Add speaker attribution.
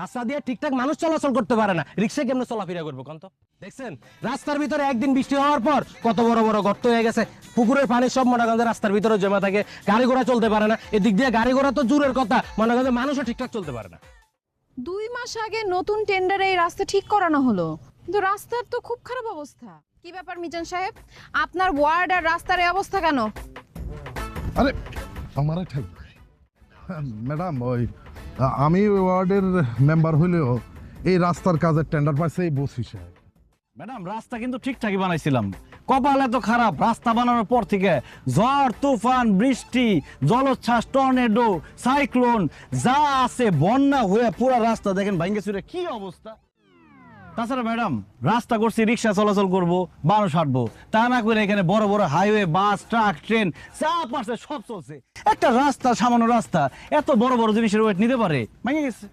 Speaker 1: রাস্তা দিয়ে ঠিকঠাক মানুষ চলাচল করতে পারে না, রিক্সা কেমনে চলাফেরা করবো কোন তো? দেখছেন রাস্তার ভিতরে একদিন বৃষ্টি হওয়ার পর কত বড় বড় গর্ত হয়ে গেছে, পুকুরের পানি সব মনে করেন রাস্তার ভিতরে জমা থাকে, গাড়ি ঘোড়া চলতে পারে না। এদিক দিয়ে গাড়ি ঘোড়া তো দূরের কথা, মনে করেন মানুষও ঠিকঠাক চলতে পারে না।
Speaker 2: 2 মাস আগে নতুন টেন্ডারে এই রাস্তা ঠিক করানো হলো, কিন্তু রাস্তার তো খুব খারাপ অবস্থা। কি ব্যাপার মিজান সাহেব, আপনার ওয়ার্ড আর রাস্তার এই অবস্থা কেন?
Speaker 3: আরে আমার একটা ম্যাডাম, আমি ওয়ার্ডের মেম্বার হইলেও এই রাস্তার কাজের টেন্ডার পাইছে এই বসি সাহেব।
Speaker 4: ম্যাডাম রাস্তা কিন্তু ঠিকঠাকই বানাইছিলাম, কপাল এত খারাপ, রাস্তা বানানোর পর থেকে ঝড় তুফান বৃষ্টি জলোচ্ছ্বাস টর্নেডো সাইক্লোন যা আছে বন্যা হয়ে পুরো রাস্তা দেখেন ভাঙ্গে চুরে কি অবস্থা। তাছাড়া ম্যাডাম রাস্তা করছি রিক্সা চলাচল করব, মানুষ হাঁটবো, তা না করে এখানে বড় বড় হাইওয়ে বাস ট্রাক ট্রেন যা পারছে সব চলছে। একটা রাস্তা সামান্য রাস্তা এত বড় বড় জিনিসের ওয়েট নিতে পারে? ভেঙে গেছে।